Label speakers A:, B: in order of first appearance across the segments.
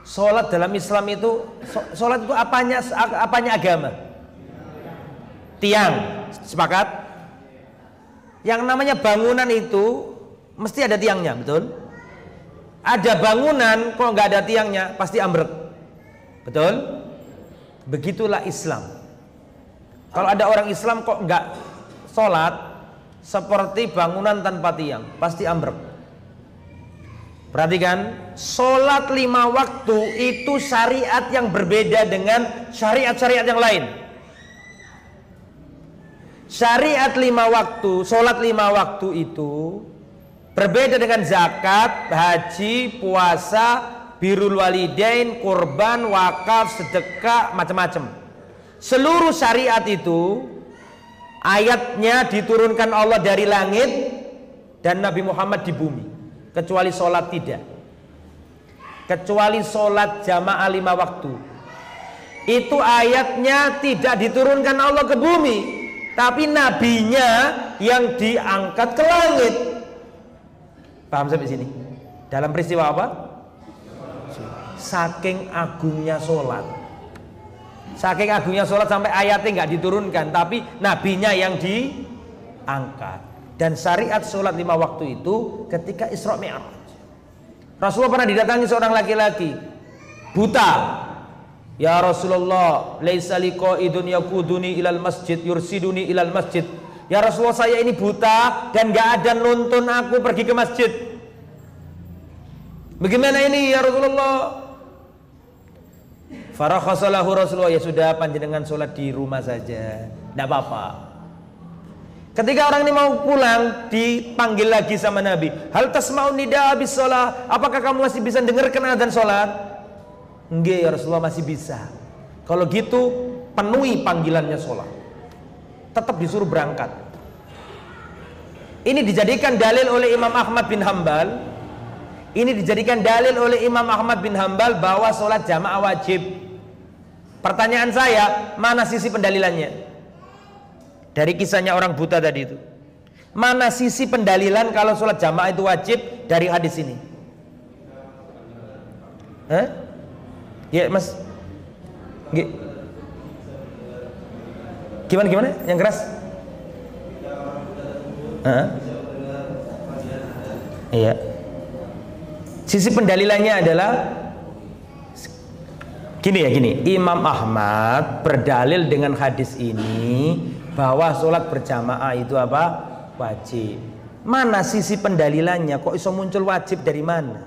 A: Sholat dalam Islam itu, sholat itu apanya agama? Tiang, sepakat? Yang namanya bangunan itu mesti ada tiangnya, betul? Ada bangunan kalau nggak ada tiangnya pasti ambruk, betul? Begitulah Islam. Kalau ada orang Islam kok nggak sholat, seperti bangunan tanpa tiang, pasti ambruk. Perhatikan, sholat 5 waktu itu syariat yang berbeda dengan syariat-syariat yang lain. Syariat 5 waktu, sholat 5 waktu itu berbeda dengan zakat, haji, puasa, birrul walidain, kurban, wakaf, sedekah, macam-macam. Seluruh syariat itu ayatnya diturunkan Allah dari langit dan Nabi Muhammad di bumi, kecuali sholat tidak. Kecuali sholat jamaah 5 waktu, itu ayatnya tidak diturunkan Allah ke bumi, tapi nabinya yang diangkat ke langit. Paham sampai sini? Dalam peristiwa apa? Saking agungnya sholat, saking agungnya sholat sampai ayatnya nggak diturunkan, tapi nabinya yang diangkat. Dan syariat sholat 5 waktu itu ketika Isra Mi'raj, Rasulullah pernah didatangi seorang laki-laki buta. Ya Rasulullah, laisa liqaidun yakuduni ilal masjid yursiduni ilal masjid. Ya Rasulullah, saya ini buta dan gak ada nuntun aku pergi ke masjid. Bagaimana ini ya Rasulullah? Farakhasalahu Rasulullah, ya sudah panjenengan sholat di rumah saja, tidak apa-apa. Ketika orang ini mau pulang, dipanggil lagi sama Nabi. Hal tasma'un nida abis sholat, apakah kamu masih bisa dengarkan adzan sholat? Enggak ya Rasulullah, masih bisa. Kalau gitu penuhi panggilannya sholat, tetap disuruh berangkat. Ini dijadikan dalil oleh Imam Ahmad bin Hambal. Ini dijadikan dalil oleh Imam Ahmad bin Hambal bahwa sholat jamaah wajib. Pertanyaan saya, mana sisi pendalilannya? Dari kisahnya orang buta tadi itu, mana sisi pendalilan kalau sholat jamaah itu wajib dari hadis ini? Hah? Ya mas, gimana? Yang keras? Hah? Iya. Sisi pendalilannya adalah gini. Imam Ahmad berdalil dengan hadis ini bahwa sholat berjamaah itu apa? Wajib. Mana sisi pendalilannya? Kok iso muncul wajib dari mana?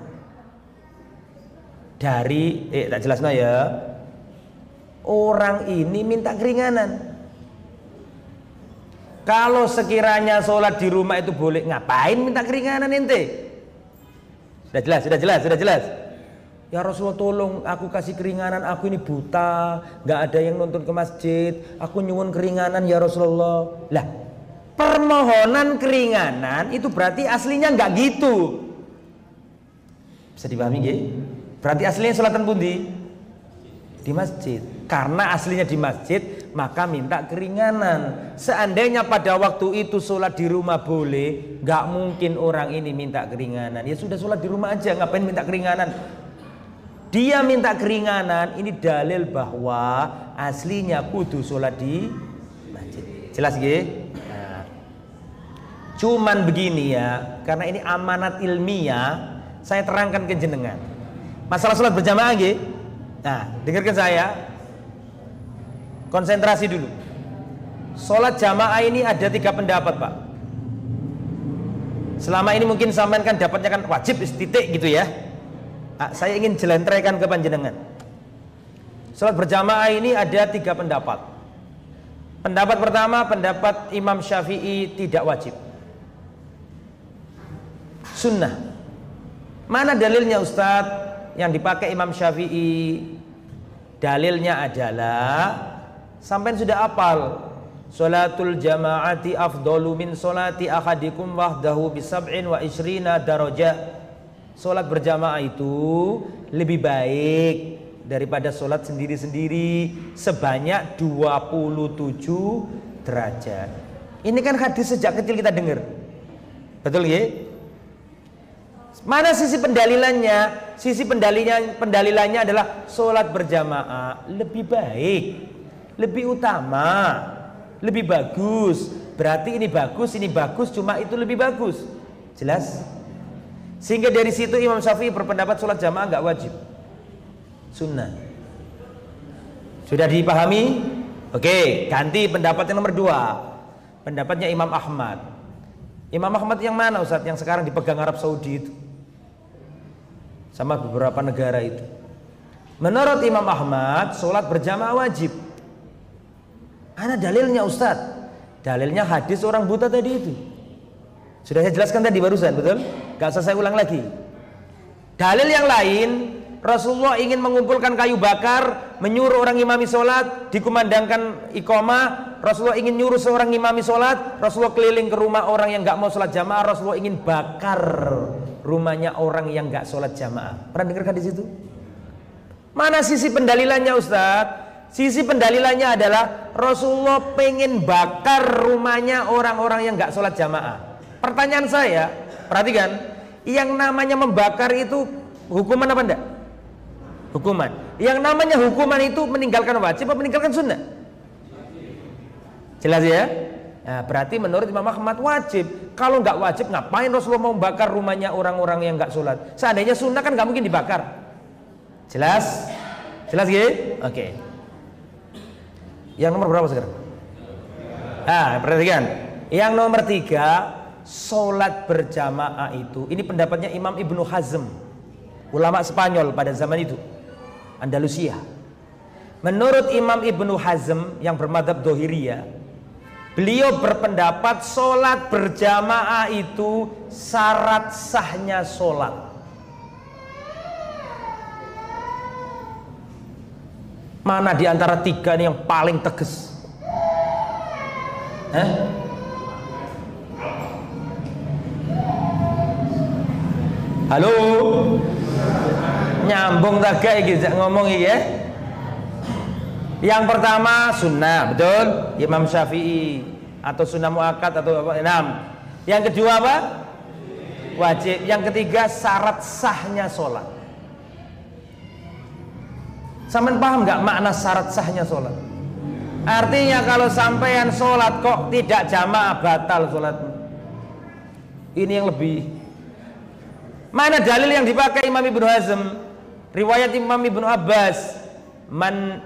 A: Dari tak jelas no ya. Orang ini minta keringanan. Kalau sekiranya sholat di rumah itu boleh, ngapain minta keringanan ente? Sudah jelas. Ya Rasulullah, tolong aku kasih keringanan, aku ini buta, nggak ada yang nonton ke masjid, aku nyuwun keringanan ya Rasulullah. Lah, permohonan keringanan itu berarti aslinya nggak gitu. Bisa dipahami nggih? Berarti aslinya sholatan pundi? Di masjid. Karena aslinya di masjid, maka minta keringanan. Seandainya pada waktu itu sholat di rumah boleh, nggak mungkin orang ini minta keringanan. Ya sudah, sholat di rumah aja, ngapain minta keringanan? Dia minta keringanan, ini dalil bahwa aslinya kudu sholat di masjid. Jelas nggih? Nah, cuman begini ya, karena ini amanat ilmiah, saya terangkan ke jenengan. Masalah sholat berjamaah nggih. Nah, dengarkan saya. Konsentrasi dulu. Sholat jamaah ini ada 3 pendapat, Pak. Selama ini mungkin sampean kan dapatnya kan wajib titik gitu ya. Nah, saya ingin jelentrekan ke panjenengan. Sholat berjamaah ini ada 3 pendapat. Pendapat pertama, pendapat Imam Syafi'i tidak wajib, sunnah. Mana dalilnya Ustadz yang dipakai Imam Syafi'i? Dalilnya adalah sampai sudah apal, sholatul jamaati afdalu min sholati ahadikum wahdahu bisab'in wa ishrina darajah. Sholat berjamaah itu lebih baik daripada sholat sendiri-sendiri sebanyak 27 derajat. Ini kan hadis sejak kecil kita dengar, betul ya? Mana sisi pendalilannya? Sisi pendalilannya adalah sholat berjamaah lebih baik, lebih utama, lebih bagus. Berarti ini bagus, cuma itu lebih bagus. Jelas? Sehingga dari situ Imam Syafi'i berpendapat sholat jamaah nggak wajib, sunnah. Sudah dipahami? Oke, ganti pendapat yang nomor 2. Pendapatnya Imam Ahmad. Imam Ahmad yang mana Ustaz? Yang sekarang dipegang Arab Saudi itu, sama beberapa negara itu. Menurut Imam Ahmad, sholat berjamaah wajib. Mana dalilnya Ustaz? Dalilnya hadis orang buta tadi itu. Sudah saya jelaskan tadi barusan, betul? Gak usah saya ulang lagi. Dalil yang lain, Rasulullah ingin mengumpulkan kayu bakar, menyuruh orang imami sholat, dikumandangkan iqamah. Rasulullah ingin nyuruh seorang imami sholat. Rasulullah keliling ke rumah orang yang gak mau sholat jamaah. Rasulullah ingin bakar rumahnya orang yang gak sholat jamaah. Pernah dengarkan di situ? Mana sisi pendalilannya Ustadz? Sisi pendalilannya adalah Rasulullah pengen bakar rumahnya orang-orang yang gak sholat jamaah. Pertanyaan saya, perhatikan, yang namanya membakar itu hukuman apa enggak? Hukuman. Yang namanya hukuman itu meninggalkan wajib atau meninggalkan sunnah? Jelas ya? Nah, berarti menurut Imam Ahmad wajib. Kalau nggak wajib, ngapain Rasulullah mau bakar rumahnya orang-orang yang nggak sholat? Seandainya sunnah kan nggak mungkin dibakar. Jelas? Jelas gitu? Oke. Yang nomor berapa sekarang? Perhatikan. Yang nomor 3, sholat berjamaah itu, ini pendapatnya Imam Ibnu Hazm, ulama Spanyol pada zaman itu, Andalusia. Menurut Imam Ibnu Hazm yang bermadzhab Dzahiriyah, beliau berpendapat sholat berjamaah itu syarat sahnya sholat. Mana di antara 3 ini yang paling tegas? Halo, nyambung tak gak iki ngomong iki ya. Yang pertama sunnah, betul? Imam Syafi'i, atau sunnah muakkad atau apa? 6. Yang kedua apa? Wajib. Yang ketiga syarat sahnya sholat. Sampean paham nggak makna syarat sahnya sholat? Artinya kalau sampean sholat kok tidak jamaah, batal sholatmu. Ini yang lebih. Mana dalil yang dipakai Imam Ibnu Hazm? Riwayat Imam Ibnu Abbas, man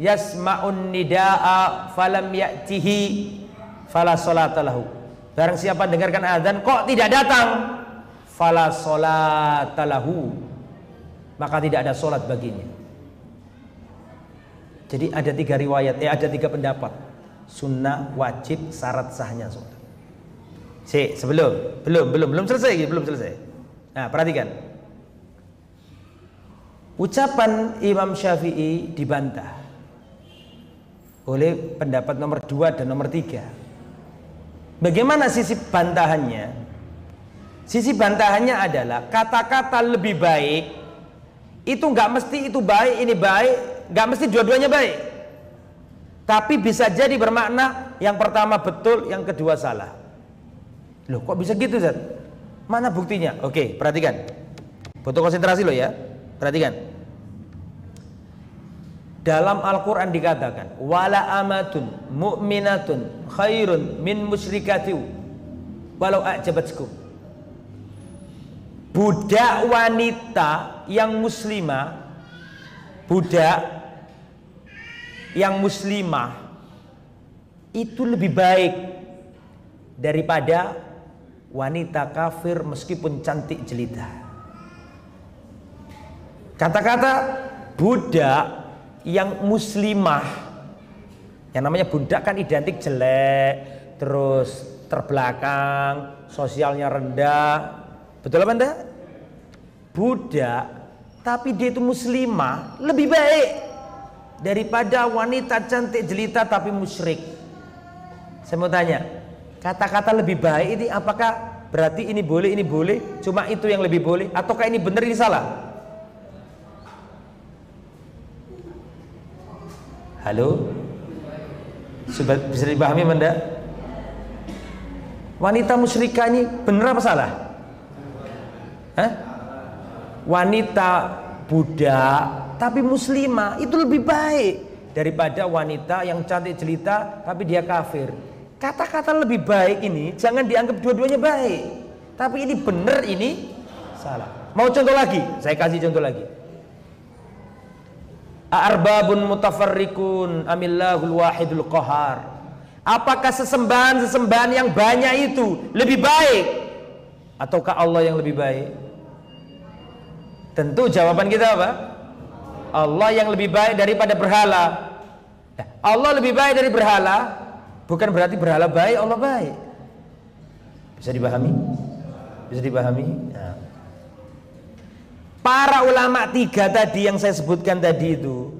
A: yasma'un nidaa falam ya'tihi fala sholata lahu. Barang siapa dengarkan azan kok tidak datang, fala sholata lahu, maka tidak ada sholat baginya. Jadi ada 3 riwayat, ada 3 pendapat. Sunnah, wajib, syarat sahnya sholat. Belum selesai. Nah, perhatikan. Ucapan Imam Syafi'i dibantah oleh pendapat nomor 2 dan nomor 3. Bagaimana sisi bantahannya? Sisi bantahannya adalah kata-kata lebih baik itu nggak mesti itu baik, ini baik, nggak mesti dua-duanya baik. Tapi bisa jadi bermakna yang pertama betul, yang kedua salah. Loh, kok bisa gitu, Zat? Mana buktinya? Oke, perhatikan. Butuh konsentrasi loh ya. Perhatikan. Dalam Al-Quran dikatakan, wala amatun mu'minatun khairun min musyrikatiu walau a'jabatkum. Budak wanita yang muslimah, budak yang muslimah itu lebih baik daripada wanita kafir meskipun cantik jelita. Kata-kata budak yang muslimah, yang namanya budak kan identik jelek, terus terbelakang, sosialnya rendah, betul apa enggak? Budak tapi dia itu muslimah lebih baik daripada wanita cantik jelita tapi musyrik. Saya mau tanya, kata-kata lebih baik ini apakah berarti ini boleh, cuma itu yang lebih boleh, ataukah ini benar, ini salah? Halo? Bisa dipahami enggak? Wanita musyrikah ini benar apa salah? Hah? Wanita budak tapi muslimah itu lebih baik daripada wanita yang cantik jelita tapi dia kafir. Kata-kata lebih baik ini jangan dianggap dua-duanya baik. Tapi ini benar, ini salah. Mau contoh lagi? Saya kasih contoh lagi. Arbabun mutafarrikun amillahul wahidul qahar. Apakah sesembahan yang banyak itu lebih baik ataukah Allah yang lebih baik? Tentu jawaban kita apa? Allah yang lebih baik daripada berhala. Allah lebih baik dari berhala bukan berarti berhala baik, Allah baik. Bisa dipahami? Bisa dipahami? Nah. Para ulama tiga tadi yang saya sebutkan tadi itu,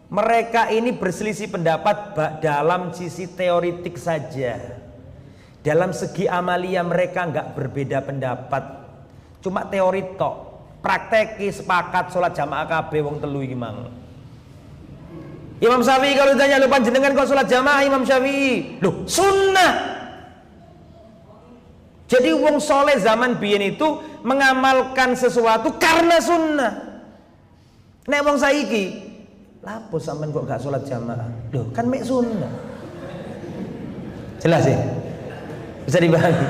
A: mereka ini berselisih pendapat dalam sisi teoritik saja. Dalam segi amalia mereka nggak berbeda pendapat, cuma teori tok. Prakteki sepakat sholat jamaah kabeh wong telu iki mang. Imam Syafi'i kalau ditanya lu panjenengan kok sholat jamaah, Imam Syafi'i, loh sunnah. Jadi wong soleh zaman biyen itu mengamalkan sesuatu karena sunnah. Nek wong saiki, lapo sampean kok gak sholat jamaah? Loh kan mek sunnah. Jelas ya? Bisa dipahami?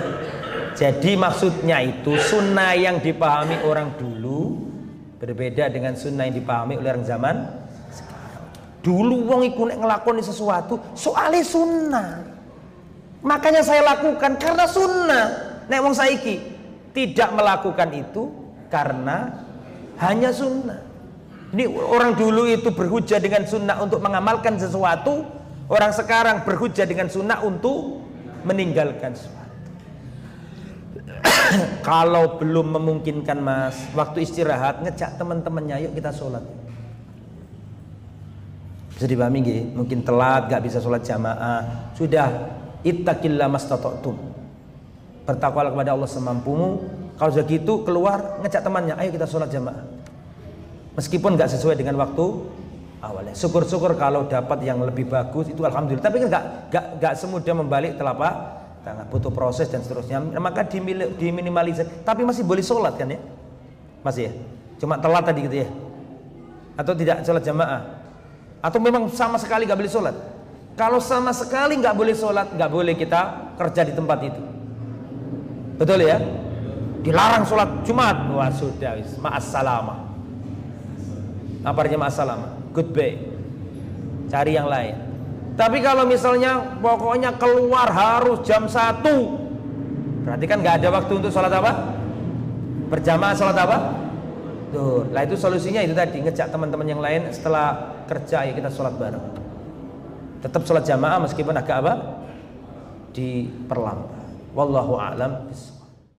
A: Jadi maksudnya itu sunnah yang dipahami orang dulu berbeda dengan sunnah yang dipahami oleh orang zaman sekarang. Dulu wong iku nek ngelakoni sesuatu soalnya sunnah, makanya saya lakukan karena sunnah. Nek wong saiki tidak melakukan itu karena hanya sunnah. Ini orang dulu itu berhujah dengan sunnah untuk mengamalkan sesuatu, orang sekarang berhujah dengan sunnah untuk meninggalkan sesuatu. Kalau belum memungkinkan mas, waktu istirahat ngejak teman-temannya, yuk kita sholat. Bisa dipahami nggih? Mungkin telat, gak bisa sholat jamaah. Sudah, ittaqillah mastata'tum. Bertakwalah kepada Allah semampumu. Kalau sudah gitu keluar ngejak temannya, ayo kita sholat jamaah. Meskipun gak sesuai dengan waktu awalnya. Syukur-syukur kalau dapat yang lebih bagus itu alhamdulillah. Tapi kan gak semudah membalik telapak tangan, butuh proses dan seterusnya. Maka diminimalisir. Tapi masih boleh sholat kan ya? Masih ya? Cuma telat tadi gitu ya? Atau tidak sholat jamaah? Atau memang sama sekali gak boleh sholat? Kalau sama sekali gak boleh sholat, gak boleh kita kerja di tempat itu. Betul ya? Dilarang sholat Jumat. Wah sudah, ma'assalama. Apa artinya ma'assalama? Goodbye. Cari yang lain. Tapi kalau misalnya pokoknya keluar harus jam 1, berarti kan nggak ada waktu untuk sholat apa? Berjamaah sholat apa? Tuh, lah itu solusinya itu tadi, ngejak teman-teman yang lain setelah kerja ya kita sholat bareng. Tetap sholat jamaah meskipun agak apa? Diperlambat. Wallahu a'lam bishawab.